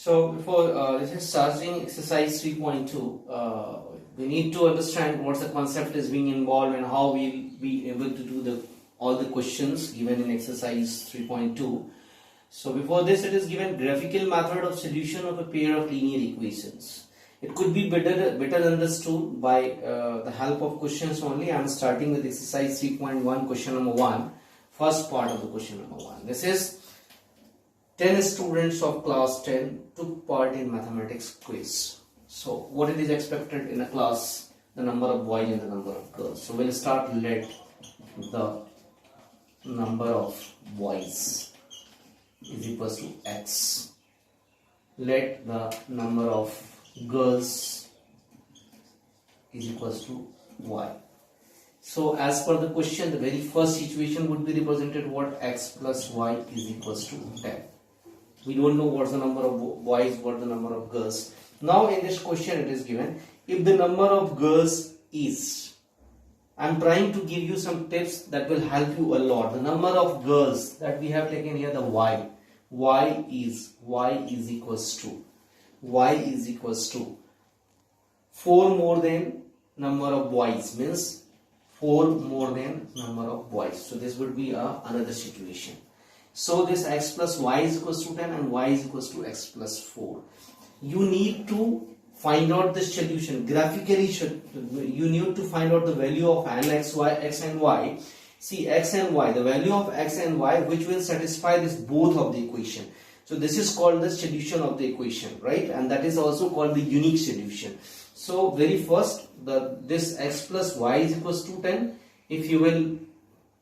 So before this is starting exercise 3.2, we need to understand what the concept is being involved and how we'll be able to do all the questions given in exercise 3.2. So before this, it is given graphical method of solution of a pair of linear equations. It could be better understood by the help of questions only. I am starting with exercise 3.1, question number 1, first part of the question number 1. This is 10 students of class 10 took part in mathematics quiz. So what it is expected in a class, the number of boys and the number of girls. So we'll start. Let the number of boys is equals to x. Let the number of girls is equals to y. So as per the question, the very first situation would be represented what? X plus y is equals to 10. We don't know what's the number of boys, what the number of girls. Now in this question it is given, if the number of girls is, I'm trying to give you some tips that will help you a lot. The number of girls that we have taken here, the y is equals to 4 more than number of boys, means 4 more than number of boys. So this would be another situation. So this x plus y is equals to 10 and y is equals to x plus 4. You need to find out the solution. Graphically, you need to find out the value of x and y. See, x and y, the value of x and y which will satisfy this both of the equation. So this is called the solution of the equation, right? And that is also called the unique solution. So very first, this x plus y is equals to 10. If you will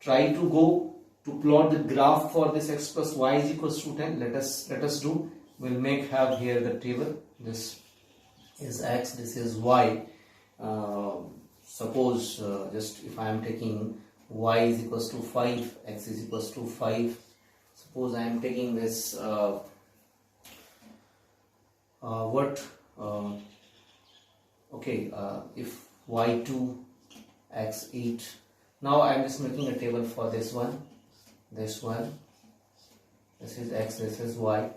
try to go to plot the graph for this x plus y is equals to 10, let us do. We'll have here the table. This is x, this is y. Suppose just if I am taking y is equals to 5, x is equals to 5. Suppose I am taking this if y2, x8. Now I am just making a table for this one. This is x, this is y.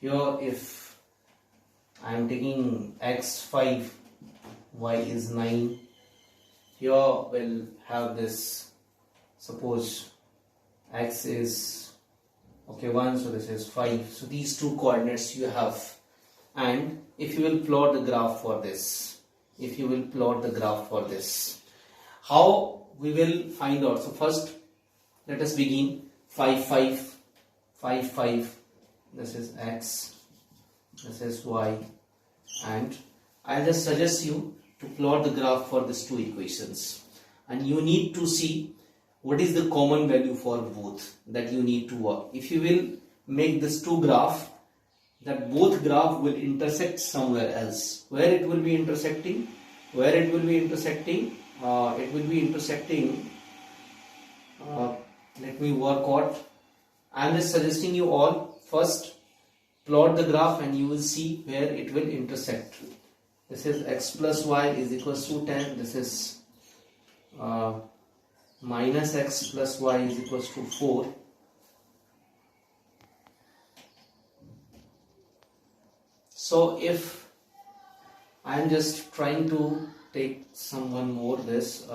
Here if I am taking x5, y is 9. Here we'll have this, suppose x is 1, so this is 5. So these two coordinates you have. And if you will plot the graph for this, how we will find out? So first let us begin. 5, 5, 5, 5. This is x, this is y, and I'll just suggest you to plot the graph for these two equations. And you need to see what is the common value for both that you need to work. If you will make this two graph, that both graph will intersect somewhere else. Where it will be intersecting? It will be intersecting. Let me work out. I am just suggesting you all first plot the graph and you will see where it will intersect. This is x plus y is equals to 10. This is minus x plus y is equals to 4. So if I am just trying to take someone more this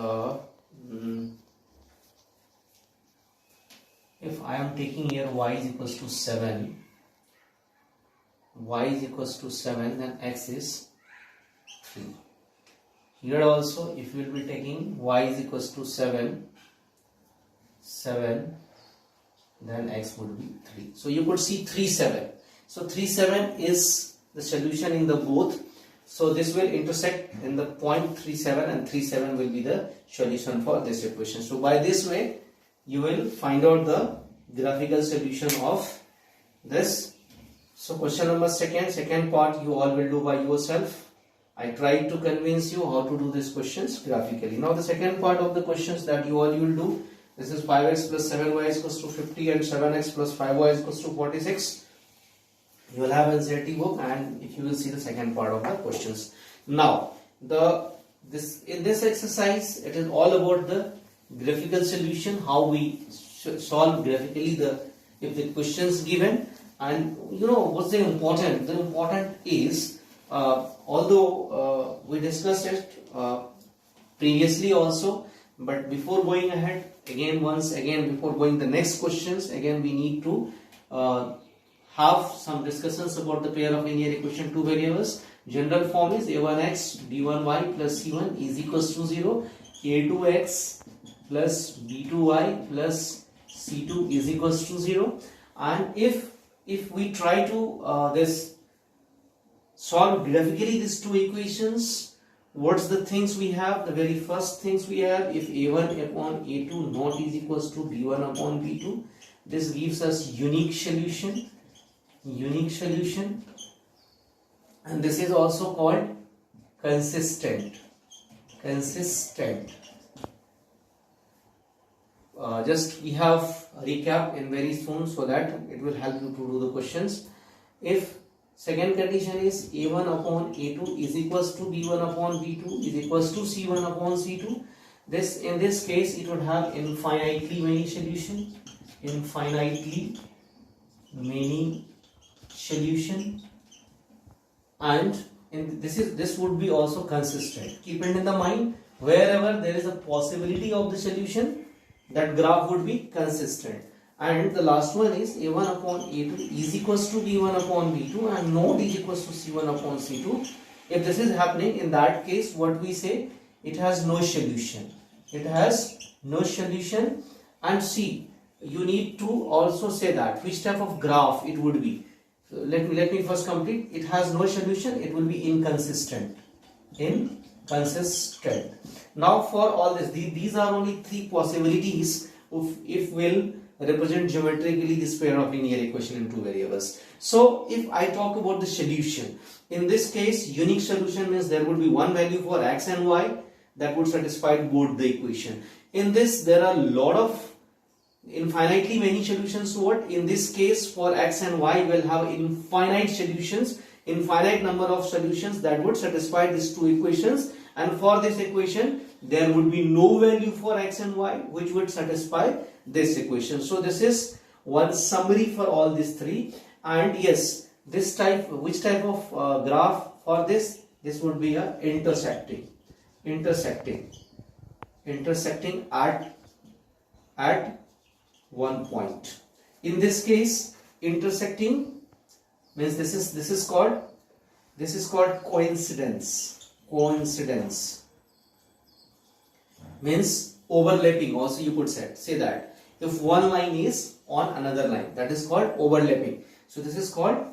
if I am taking here y is equals to 7, then x is 3. Here also if you will be taking y is equals to 7, then x would be 3. So you could see 3, 7. So 3, 7 is the solution in the both. So this will intersect in the point 3, 7 and 3, 7 will be the solution for this equation. So by this way you will find out the graphical solution of this. So question number second part you all will do by yourself. I tried to convince you how to do these questions graphically. Now the second part of the questions that you all will do. This is 5x plus 7y is equals to 50 and 7x plus 5y is equals to 46. You will have NCERT book, and if you will see the second part of the questions. Now in this exercise it is all about the graphical solution, how we solve graphically if the questions given And you know what's the important? The important is, although we discussed it previously also, but before going ahead, once again before going the next questions, again we need to have some discussions about the pair of linear equation two variables. General form is a1x b1y plus c1 is equals to 0, a2x plus b2y plus c2 is equals to 0. And if we try to this solve graphically these two equations, what's the things we have? The very first things we have, if a1 upon a2 not is equals to b1 upon b2, this gives us unique solution, and this is also called consistent. Just we have a recap in very soon, so that it will help you to do the questions. If second condition is a1 upon a2 is equals to b1 upon b2 is equals to c1 upon c2, this in this case it would have infinitely many solutions, and this would be also consistent. Keep it in the mind, wherever there is a possibility of the solution, that graph would be consistent. And the last one is a1 upon a2 is equals to b1 upon b2 and not is equals to c1 upon c2. If this is happening, in that case what we say, it has no solution. And see, you need to also say that which type of graph it would be. So let me first complete. It has no solution, it will be inconsistent. Now for all this, these are only three possibilities if we'll represent geometrically this pair of linear equation in two variables. So if I talk about the solution, in this case unique solution means there would be one value for x and y that would satisfy both the equation. In this there are a lot of infinitely many solutions to what? In this case for x and y will have infinite solutions, infinite number of solutions that would satisfy these two equations, and for this equation there would be no value for x and y which would satisfy this equation. So this is one summary for all these three. And yes, which type of graph for this would be a intersecting at one point. In this case, intersecting means this is called coincidence means overlapping. Also you could say that if one line is on another line, that is called overlapping. So this is called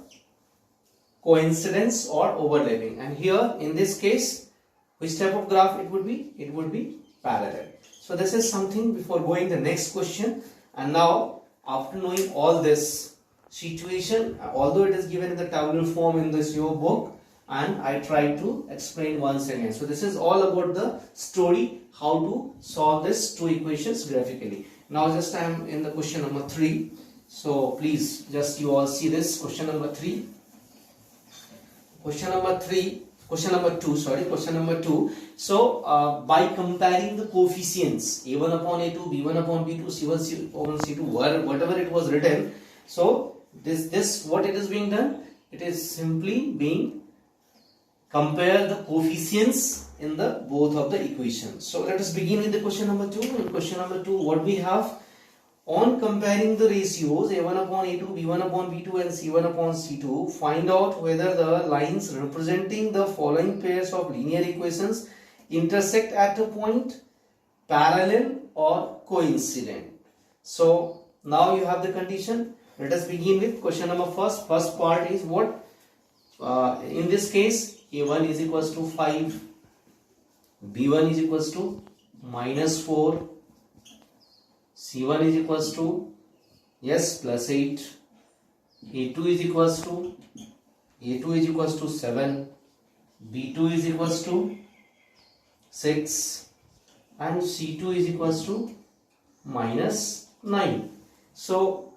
coincidence or overlapping. And here in this case, which type of graph it would be? It would be parallel. So this is something before going the next question. And now after knowing all this situation, although it is given in the tabular form in this your book, and I try to explain once again. So this is all about the story, how to solve this two equations graphically. Now just I am in the question number 3. So please just you all see this question number 3. Question number 2. So by comparing the coefficients a1 upon a2, b1 upon b2, c1 upon c2, whatever it was written, so this what it is being done? It is simply being compare the coefficients in the both of the equations. So let us begin with the question number 2. In question number 2, what we have? On comparing the ratios a1 upon a2, b1 upon b2 and c1 upon c2, find out whether the lines representing the following pairs of linear equations intersect at a point, parallel or coincident. So now you have the condition. Let us begin with question number first. First part is what? In this case, a1 is equals to 5, b1 is equals to -4, c1 is equals to plus 8, a2 is equals to 7, b2 is equals to 6, and c2 is equals to -9. So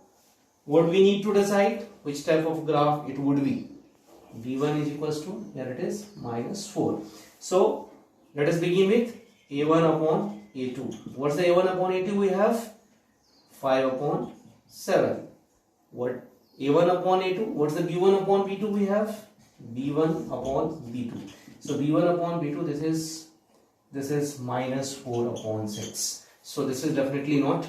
what we need to decide, which type of graph it would be. b1 is equals to, here it is, -4. So let us begin with a1 upon a2. What's the a1 upon a2 we have? 5 upon 7. What A1 upon A2. What's the B1 upon B2 we have? B1 upon B2. So B1 upon B2, this is minus 4 upon 6. So this is definitely not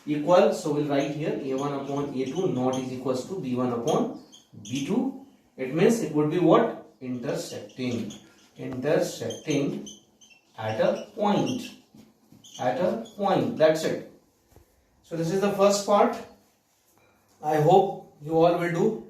equal. So we'll write here A1 upon A2 not is equals to B1 upon B2. It means it would be what? Intersecting. Intersecting at a point. At a point. That's it. So this is the first part. I hope you all will do.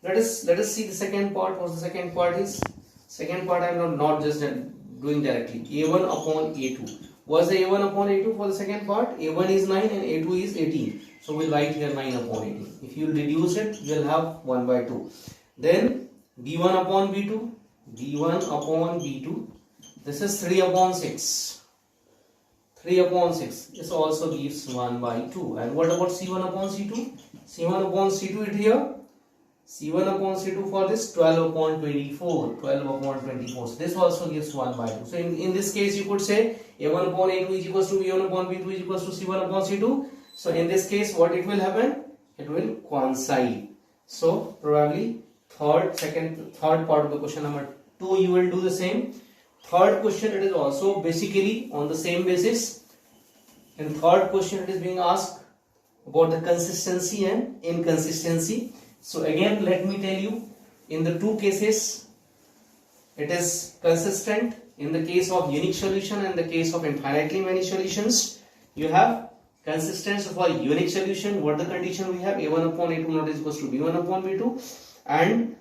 Let us see the second part. What the second part is? Second part I am not just doing directly. A1 upon A2. What's the A1 upon A2 for the second part? A1 is 9 and A2 is 18. So we'll write here 9 upon 18. If you reduce it, you'll have 1 by 2. Then B1 upon B2. B1 upon B2. This is 3 upon 6. 3 upon 6. This also gives 1 by 2. And what about C1 upon C2? C1 upon C2 it here. C1 upon C2 for this 12 upon 24. 12 upon 24. So this also gives 1 by 2. So in this case you could say A1 upon A2 is equals to B1 upon B2 is equals to C1 upon C2. So in this case what it will happen? It will coincide. So probably third part of the question number 2 you will do the same. Third question it is also basically on the same basis. In third question it is being asked about the consistency and inconsistency. So again let me tell you, in the two cases it is consistent. In the case of unique solution and the case of infinitely many solutions, you have consistency for unique solution. What the condition we have? A1 upon A2 not is equals to B1 upon B2, and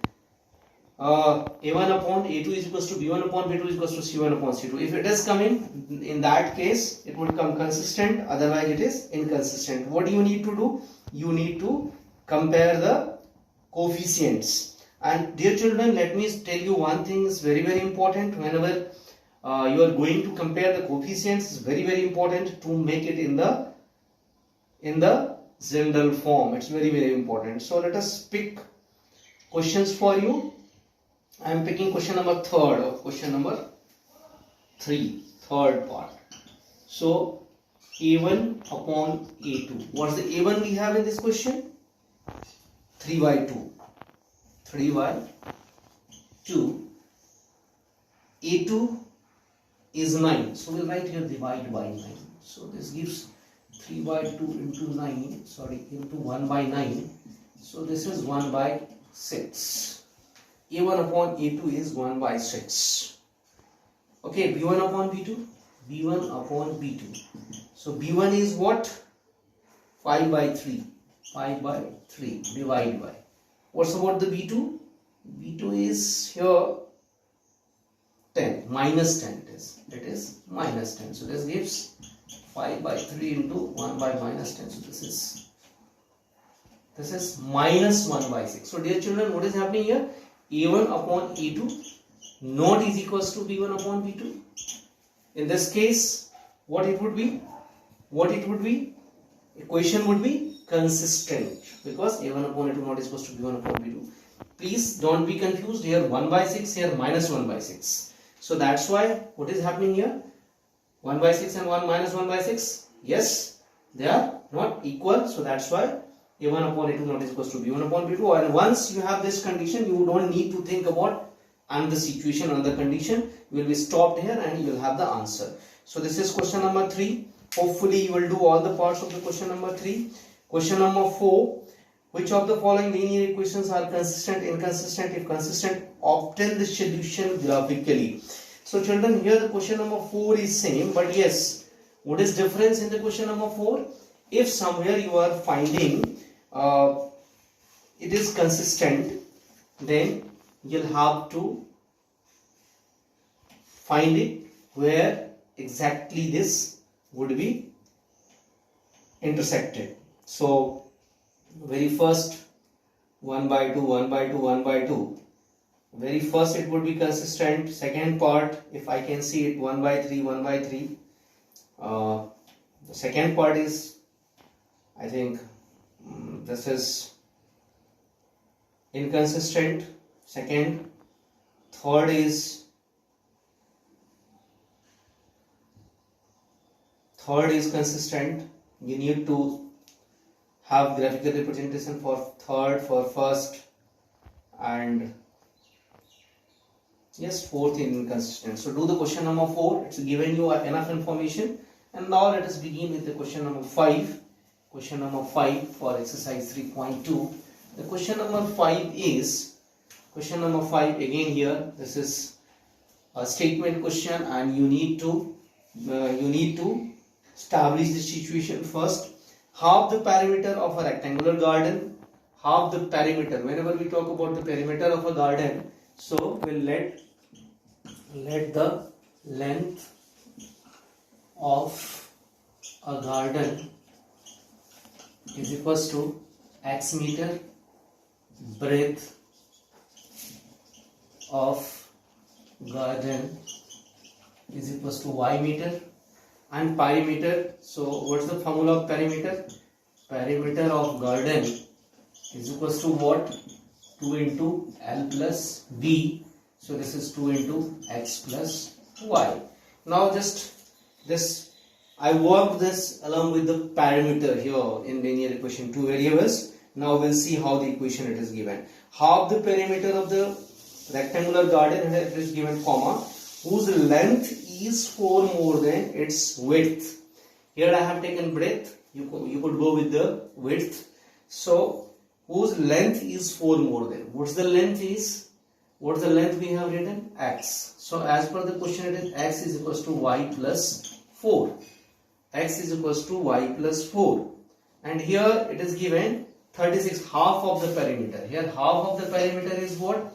A1 upon A2 is equals to B1 upon B2 is equals to C1 upon C2. If it is coming, in that case it would come consistent, otherwise it is inconsistent. What do you need to do? You need to compare the coefficients. And dear children, let me tell you one thing is very important. Whenever you are going to compare the coefficients, it's very important to make it in the general form. It's very important. So let us pick questions for you. I am picking question number 3 of question number 3, third part. So A1 upon A2. What's the A1 we have in this question? 3 by 2. 3 by 2. A2 is 9. So we'll write here divide by 9. So this gives 3 by 2 into 9. Sorry, into 1 by 9. So this is 1 by 6. A1 upon A2 is 1 by 6. Okay, B1 upon B2. B1 upon B2. So B1 is what? 5 by 3. 5 by 3 divide by. What's about the B2? B2 is here 10. Minus 10 it is. It is minus 10. So this gives 5 by 3 into 1 by minus 10. So this is minus 1 by 6. So dear children, what is happening here? A1 upon A2 not is equals to B1 upon B2. In this case, what it would be? What it would be? Equation would be consistent, because A1 upon A2 not is equals to B1 upon B2. Please don't be confused. Here 1 by 6, here minus 1 by 6. So that's why what is happening here? 1 by 6 and 1 minus 1 by 6. Yes, they are not equal. So that's why A1 upon A2 not is equals to B1 upon B2. And once you have this condition, you don't need to think about another situation, another condition. You will be stopped here and you will have the answer. So this is question number 3. Hopefully you will do all the parts of the question number 3. Question number 4. Which of the following linear equations are consistent, inconsistent? If consistent, obtain the solution graphically. So children, here the question number 4 is same, but yes, what is difference in the question number 4? If somewhere you are finding it is consistent, then you'll have to find it where exactly this would be intersected. So very first 1 by 2, 1 by 2, 1 by 2. Very first it would be consistent. Second part, if I can see it, 1 by 3, 1 by 3. The second part is, I think this is inconsistent. Second. Third is consistent. You need to have graphical representation for third, for first, and yes, fourth inconsistent. So do the question number 4. It's given you enough information. And now let us begin with the question number 5. Question number 5 for exercise 3.2. The question number 5 is, question number 5 again here, this is a statement question, and you need to establish the situation first. Half the perimeter of a rectangular garden, half the perimeter. Whenever we talk about the perimeter of a garden, so we'll let the length of a garden is equals to x meter, breadth of garden is equals to y meter, and perimeter. So what's the formula of perimeter? Perimeter of garden is equals to what? 2 into L plus B. So this is 2 into x plus y. Now just this, I worked this along with the parameter here in linear equation, 2 variables. Now we'll see how the equation it is given. Half the perimeter of the rectangular garden, it is given comma, whose length is 4 more than its width. Here I have taken breadth, you could go with the width. So whose length is 4 more than. What's the length is? What's the length we have written? X. So as per the question, it is x is equals to y plus 4. X is equals to y plus 4. And here it is given 36, half of the perimeter. Here half of the perimeter is what?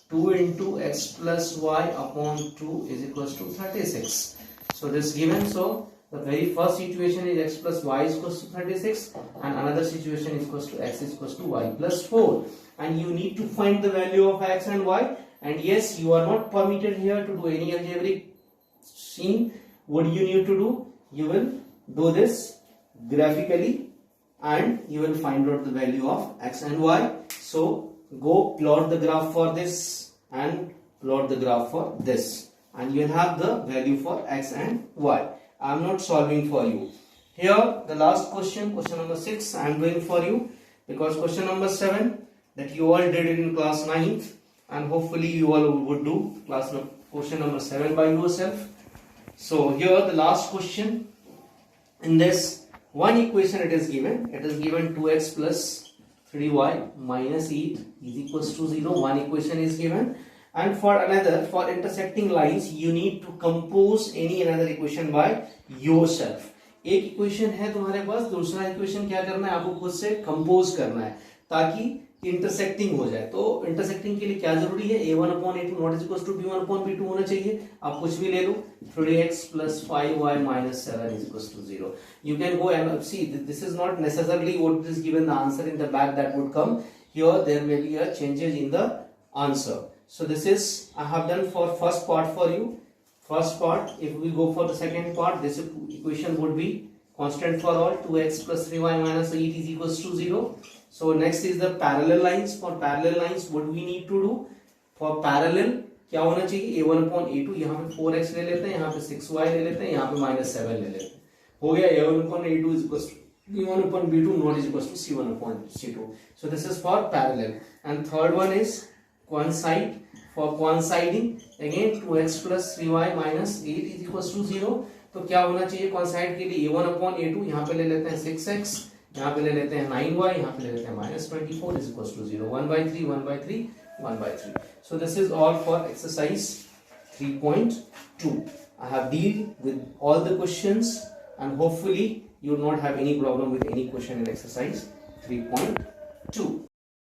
2 into x plus y upon 2 is equals to 36. So this given. So the very first situation is x plus y is equals to 36, and another situation is equals to x is equals to y plus 4. And you need to find the value of x and y. And yes, you are not permitted here to do any algebraic scene. What you need to do? You will do this graphically, and you will find out the value of x and y. So go plot the graph for this and plot the graph for this, and you will have the value for x and y. I am not solving for you. Here the last question, question number 6, I am doing for you, because question number 7 that you all did it in class 9th, and hopefully you all would do question number 7 by yourself. So here the last question. In this one equation it is given 2x plus 3y minus 8 is equals to 0. One equation is given, and for another, for intersecting lines, you need to compose any another equation by yourself. एक equation है तुम्हारे पास, दूसरा equation क्या करना है, आपको खुद से कंपोज करना है ताकि इंटरसेक्टिंग हो जाए. तो इंटरसेक्टिंग के लिए क्या जरूरी है? a1 upon a2 not is equal to b1 upon b2 होना चाहिए. आप कुछ भी ले लो. 3x plus 5y minus 7 is equals to 0. You can go and see, this is not necessarily what is given the answer in the back that would come. Here there may be a changes in the answer. So this is, I have done for first part for you. First part. If we go for the second part, this equation would be constant for all. 2x plus 3y minus 8 is equals to 0. So next is the parallel lines. For parallel lines, what we need to do? For parallel क्या होना चाहिए? a1 upon a2. यहाँ पे 4x ले लेते हैं, यहाँ पे 6y ले लेते हैं, यहाँ पे minus 7 ले लेते हैं. हो गया. a1 upon a2 is equals to b1 upon b2 not is equals to c1 upon c2. So this is for parallel. And third one is coincide. For coinciding, again 2x plus 3y minus 8 is equals to 0. तो क्या होना चाहिए coincide के लिए? a1 upon a2, यहाँ पे ले लेते हैं 6x, यहाँ पे ले लेते हैं 9y, यहाँ पे ले लेते हैं minus 24 is equals to 0. 1 by 3, 1 by 3, 1 by 3. So this is all for exercise 3.2. I have dealt with all the questions, and hopefully you will not have any problem with any question in exercise 3.2.